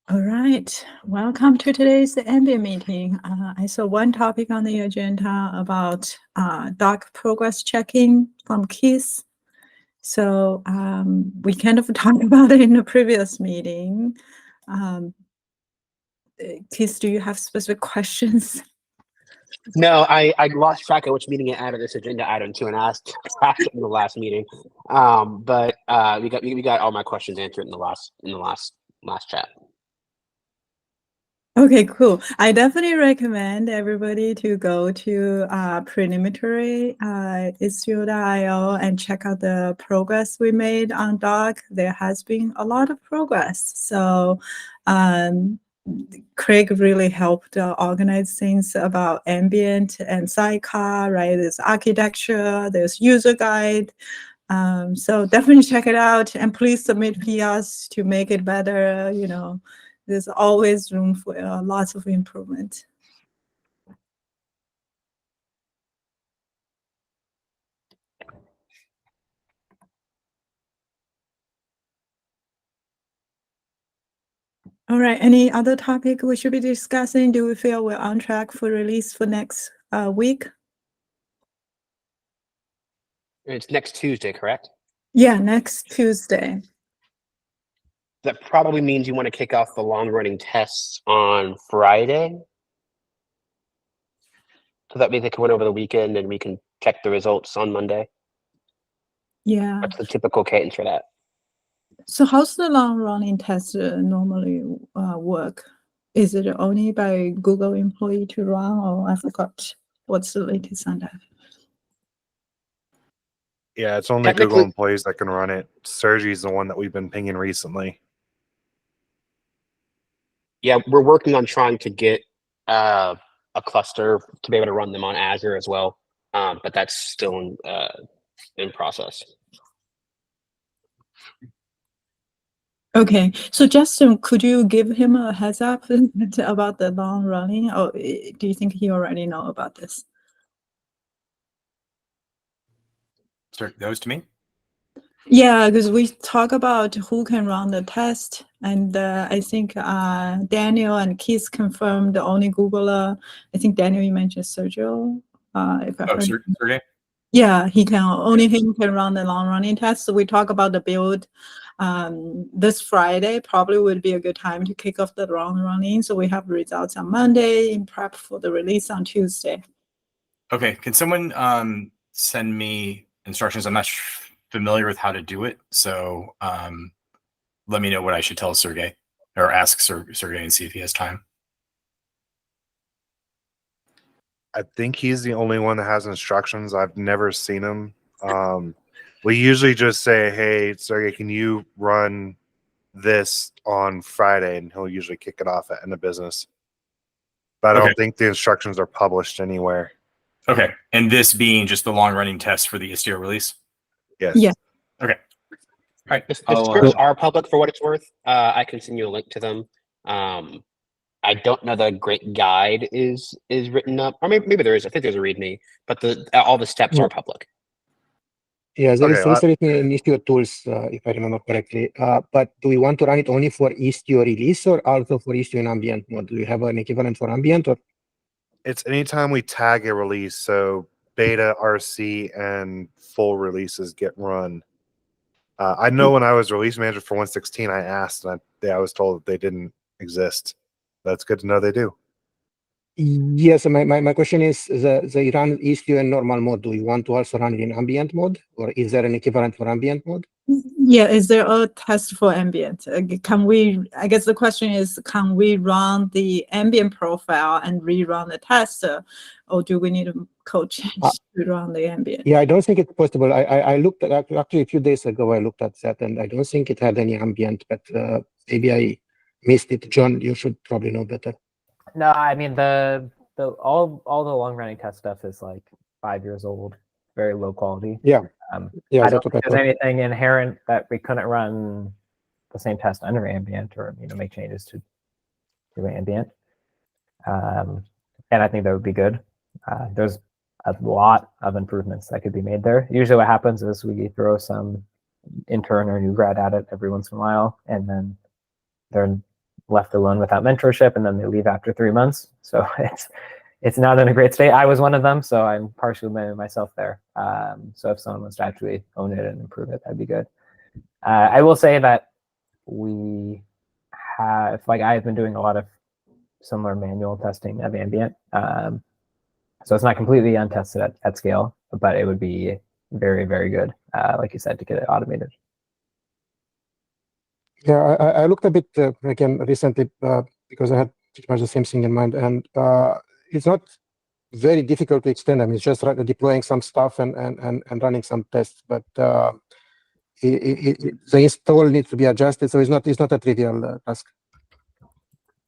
All right, welcome to today's Ambient meeting. I saw one topic on the agenda about doc progress checking from Keith. So we kind of talked about it in the previous meeting. Keith, do you have specific questions? No, I lost track of which meeting it added this agenda item to, and asked in the last meeting. But we got all my questions answered in the last chat. Okay, cool. I definitely recommend everybody to go to preliminary issue.io and check out the progress we made on doc. There has been a lot of progress. So Craig really helped organize things about ambient and sidecar, right? There's architecture, there's user guide. So definitely check it out, and please submit PRs to make it better. There's always room for lots of improvement. All right, any other topic we should be discussing? Do we feel we're on track for release for next week? It's next Tuesday, correct? Yeah, next Tuesday. That probably means you want to kick off the long-running tests on Friday. So that means they can win over the weekend and we can check the results on Monday. Yeah. That's the typical cadence for that. So how's the long-running test normally work? Is it only by Google employee to run, or I forgot what's the latest on that? Yeah, it's only Google employees that can run it. Sergey's the one that we've been pinging recently. Yeah, we're working on trying to get a cluster to be able to run them on Azure as well, but that's still in process. Okay, so Justin, could you give him a heads up about the long running, or do you think he already know about this? Sorry, that was to me? Yeah, because we talk about who can run the test, and I think Daniel and Keith confirmed the only Googler. I think Daniel, you mentioned Sergio. If I heard Sergey? Yeah, only him can run the long running test. So we talk about the build this Friday. Probably would be a good time to kick off the long running. So we have results on Monday in prep for the release on Tuesday. Okay, can someone send me instructions? I'm not familiar with how to do it, so let me know what I should tell Sergey, or ask Sergey and see if he has time. I think he's the only one that has instructions. I've never seen him. We usually just say, hey, Sergey, can you run this on Friday? And he'll usually kick it off at end of business. But I don't think the instructions are published anywhere. Okay, and this being just the long-running test for the Istio release? Yes. Yeah. Okay. All right. The scripts are public for what it's worth. I can send you a link to them. I don't know the great guide is written up, or maybe there is. I think there's a README, but all the steps are public. Yeah, there is written in Istio tools, if I remember correctly. But do we want to run it only for Istio release or also for Istio in ambient mode? Do we have an equivalent for ambient? Or it's anytime we tag a release, so beta, RC, and full releases get run. I know when I was release manager for 1.16, I asked, and I was told that they didn't exist. That's good to know they do. Yes, my question is, the run Istio in normal mode. Do we want to also run it in ambient mode, or is there an equivalent for ambient mode? Yeah, is there a test for ambient? Can we, I guess the question is, can we run the ambient profile and rerun the test, or do we need a code change to run the ambient? Yeah, I don't think it's possible. I looked at, actually a few days ago, I looked at that, and I don't think it had any ambient, but maybe I missed it. John, you should probably know better. No, I mean all the long running test stuff is like 5 years old, very low quality. Yeah. I don't think there's anything inherent that we couldn't run the same test under ambient, or make changes to ambient. And I think that would be good. There's a lot of improvements that could be made there. Usually what happens is we throw some intern or new grad at it every once in a while, and then they're left alone without mentorship, and then they leave after 3 months. So it's not in a great state. I was one of them, so I'm partially blaming myself there. So if someone wants to actually own it and improve it, that'd be good. I will say that we have, like, I've been doing a lot of similar manual testing of Ambient. So it's not completely untested at scale, but it would be very, very good, like you said, to get it automated. Yeah, I looked a bit again recently because I had pretty much the same thing in mind, and it's not very difficult to extend them. It's just deploying some stuff and running some tests, but the install needs to be adjusted, so it's not a trivial task.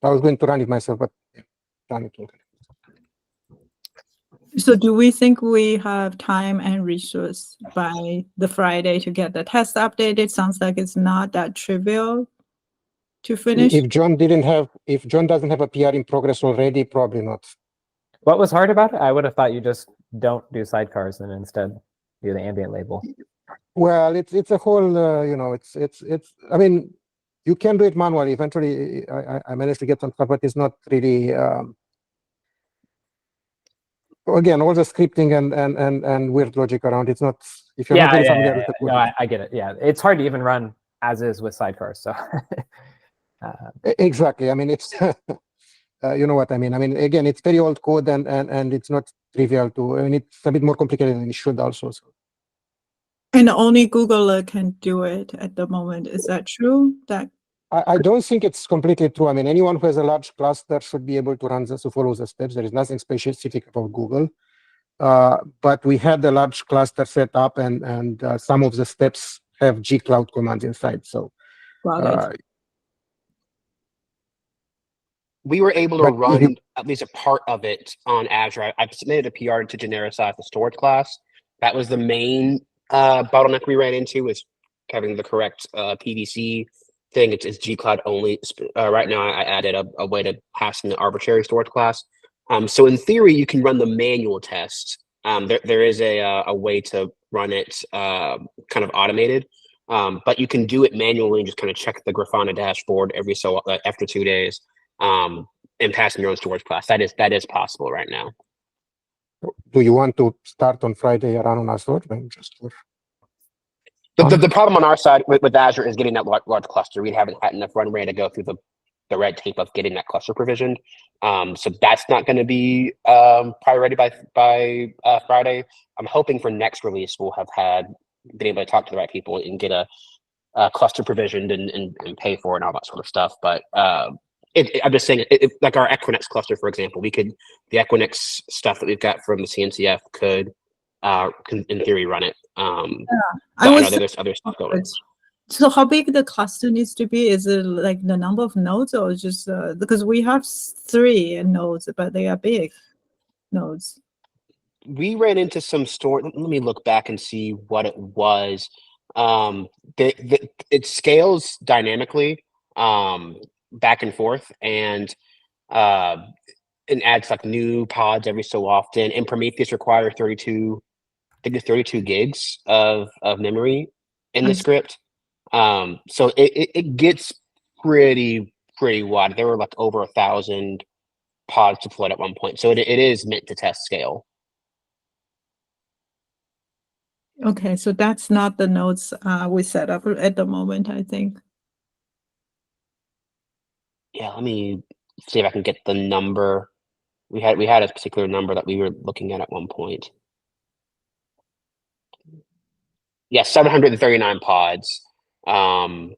I was going to run it myself, but yeah, run it locally. So do we think we have time and resource by the Friday to get the test updated? Sounds like it's not that trivial to finish. If John doesn't have a PR in progress already, probably not. What was hard about it? I would have thought you just don't do sidecars and instead do the Ambient label. Well, it's a whole, you know, it's. I mean, you can do it manually. Eventually, I managed to get some stuff, but it's not really. Again, all the scripting and weird logic around. It's not. If you're not really familiar with the code. No, I get it. Yeah, it's hard to even run as is with sidecars. So. Exactly. I mean, it's. You know what I mean? I mean, again, it's very old code and it's not trivial to. I mean, it's a bit more complicated than it should also. So. And only Google can do it at the moment. Is that true? That I don't think it's completely true. I mean, anyone who has a large cluster should be able to run this, to follow the steps. There is nothing specific about Google. But we had a large cluster set up, and some of the steps have gcloud commands inside. So we were able to run at least a part of it on Azure. I've submitted a PR to genericize the storage class. That was the main bottleneck we ran into, was having the correct PVC thing. It's gcloud only. Right now, I added a way to pass in the arbitrary storage class. So in theory, you can run the manual test. There is a way to run it kind of automated, but you can do it manually and just kind of check the Grafana dashboard after 2 days. And passing your own storage class. That is possible right now. Do you want to start on Friday and run on our storage? The problem on our side with Azure is getting that large cluster. We haven't had enough runway to go through the red tape of getting that cluster provisioned. So that's not going to be probably ready by Friday. I'm hoping for next release we'll have been able to talk to the right people and get a cluster provisioned and pay for it and all that sort of stuff. But I'm just saying, like our Equinix cluster, for example, the Equinix stuff that we've got from the CNCF could in theory run it. I know there's other stuff going on. So how big the cluster needs to be? Is it like the number of nodes, or just because we have 3 nodes, but they are big nodes? We ran into some let me look back and see what it was. It scales dynamically back and forth, and adds like new pods every so often. And Prometheus requires 32 gigs of memory in the script. So it gets pretty wide. There were like over 1,000 pods deployed at one point. So it is meant to test scale. Okay, so that's not the nodes we set up at the moment, I think. Yeah, let me see if I can get the number. We had a particular number that we were looking at one point. Yeah, 739 pods are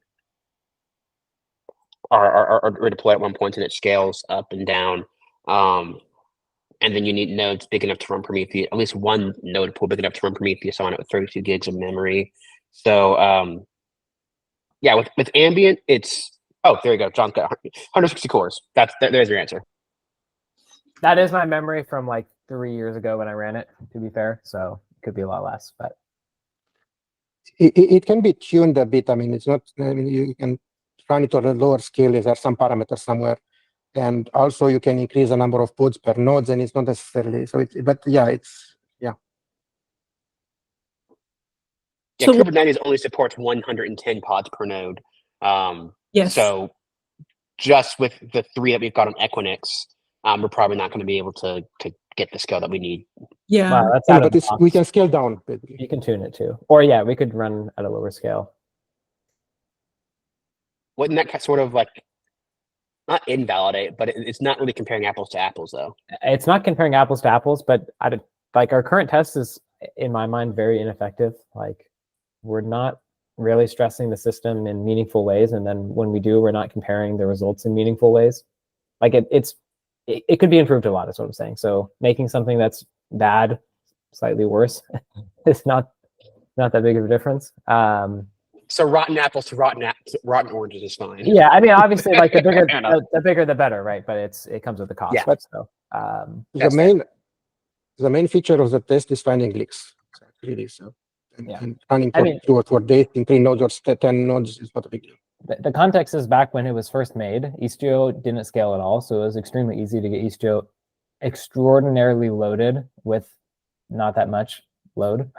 deployed at one point, and it scales up and down. And then you need nodes big enough to run Prometheus, at least one node pool big enough to run Prometheus on it with 32 gigs of memory. So yeah, with Ambient, it's there you go. John's got 160 cores. There's your answer. That is my memory from like 3 years ago when I ran it, to be fair. So it could be a lot less, but it can be tuned a bit. I mean, it's not. I mean, you can run it on a lower scale if there's some parameter somewhere, and also you can increase the number of pods per nodes, and it's not necessarily so. But yeah, it's yeah. Yeah, so Kubernetes only supports 110 pods per node. Yes. So just with the 3 that we've got on Equinix, we're probably not going to be able to get the scale that we need. Yeah. Wow, that's Yeah, out of but the we box. can scale down, basically. You can tune it too, or yeah, we could run at a lower scale. Wouldn't that sort of like not invalidate, but it's not really comparing apples to apples, though. It's not comparing apples to apples, but like our current test is, in my mind, very ineffective. Like we're not really stressing the system in meaningful ways, and then when we do, we're not comparing the results in meaningful ways. Like it could be improved a lot, is what I'm saying. So making something that's bad slightly worse is not that big of a difference. So rotten apples to rotten oranges is fine. Yeah, I mean, obviously, like the bigger Fair enough. the bigger the better, right? But it comes with a cost. Yeah. But So That's the main feature of the test is finding leaks. So really, so Yeah. and running I for mean- 2 or 4 days in 3 nodes or 10 nodes is not a big deal. the context is back when it was first made. Istio didn't scale at all, so it was extremely easy to get Istio extraordinarily loaded with not that much load.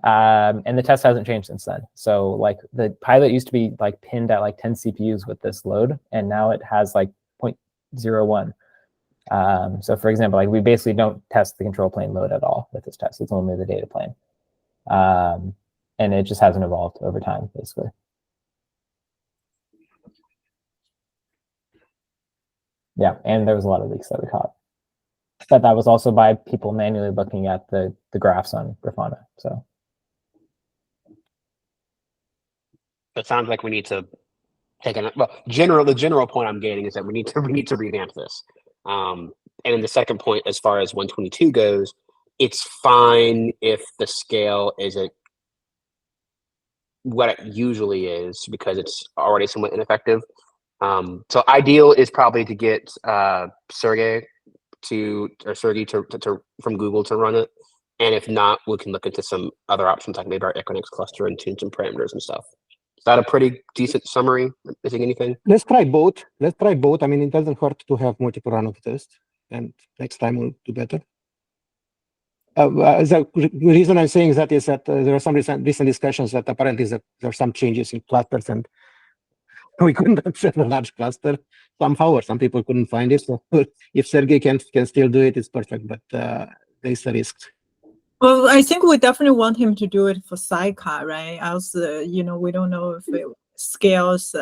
And the test hasn't changed since then. So like the pilot used to be like pinned at like 10 CPUs with this load, and now it has like 0.01. So for example, like we basically don't test the control plane load at all with this test. It's only the data plane. And it just hasn't evolved over time, basically. Yeah, and there was a lot of leaks that we caught. But that was also by people manually looking at the graphs on Grafana. So It sounds like we need to take the general point I'm getting is that we need to revamp this. And then the second point, as far as 122 goes, it's fine if the scale isn't what it usually is because it's already somewhat ineffective. So ideal is probably to get Sergey from Google to run it. And if not, we can look into some other options like maybe our Equinix cluster and tune some parameters and stuff. Is that a pretty decent summary? Missing anything? Let's try both. I mean, it doesn't hurt to have multiple run of tests, and next time we'll do better. The reason I'm saying that is that there are some recent discussions that apparently there are some changes in clusters, and we couldn't access a large cluster somehow, or some people couldn't find it. So if Sergey can still do it, it's perfect, but there's a risk. Well, I think we definitely want him to do it for sidecar, right? Else, we don't know if it scales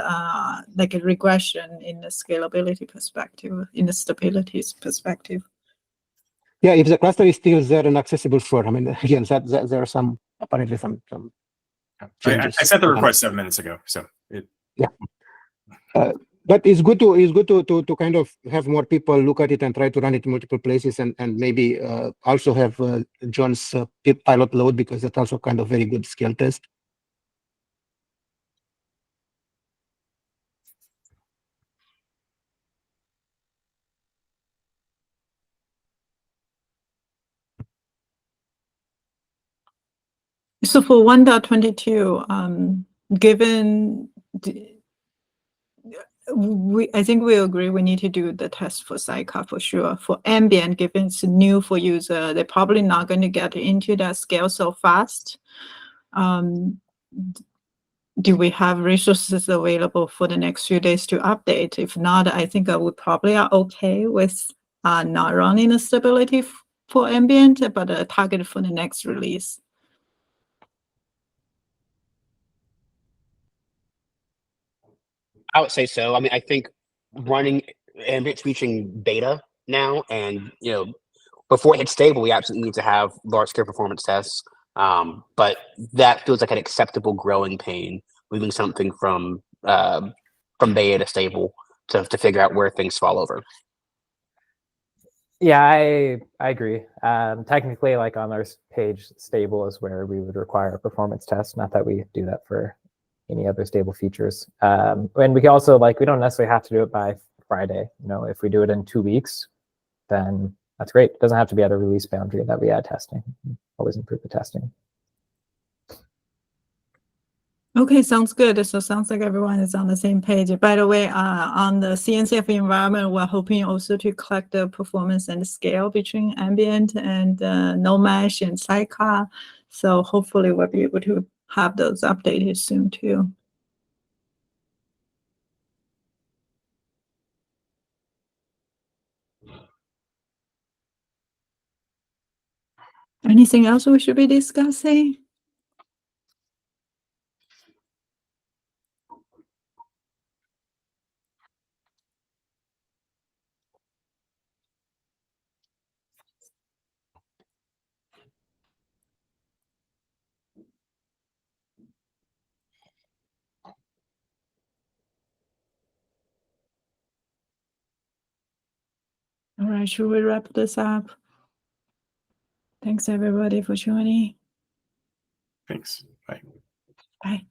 like a regression in the scalability perspective, in the stability perspective. Yeah, if the cluster is still there and accessible, sure. I mean, again, that there are apparently some changes. I sent the request 7 minutes ago, so but it's good to kind of have more people look at it and try to run it in multiple places, and maybe also have John's pilot load, because that's also kind of very good scale test. So for 1.22, given I think we agree we need to do the test for sidecar for sure. For Ambient, given it's new for user, they're probably not going to get into that scale so fast. Do we have resources available for the next few days to update? If not, I think we probably are okay with not running the stability for Ambient, but target for the next release. I would say so. I mean, I think running Ambient's reaching beta now, and before it hits stable, we absolutely need to have large-scale performance tests. But that feels like an acceptable growing pain, moving something from beta to stable to figure out where things fall over. yeah, I agree. Technically, like on our page, stable is where we would require a performance test. Not that we do that for any other stable features. And we can also, we don't necessarily have to do it by Friday. If we do it in 2 weeks, then that's great. It doesn't have to be at a release boundary that we add testing. Always improve the testing. Okay, sounds good. So sounds like everyone is on the same page. By the way, on the CNCF environment, we're hoping also to collect the performance and the scale between Ambient and no mesh and sidecar. So hopefully we'll be able to have those updated soon too. Anything else we should be discussing? All right, should we wrap this up? Thanks everybody for joining. Thanks. Bye. Bye.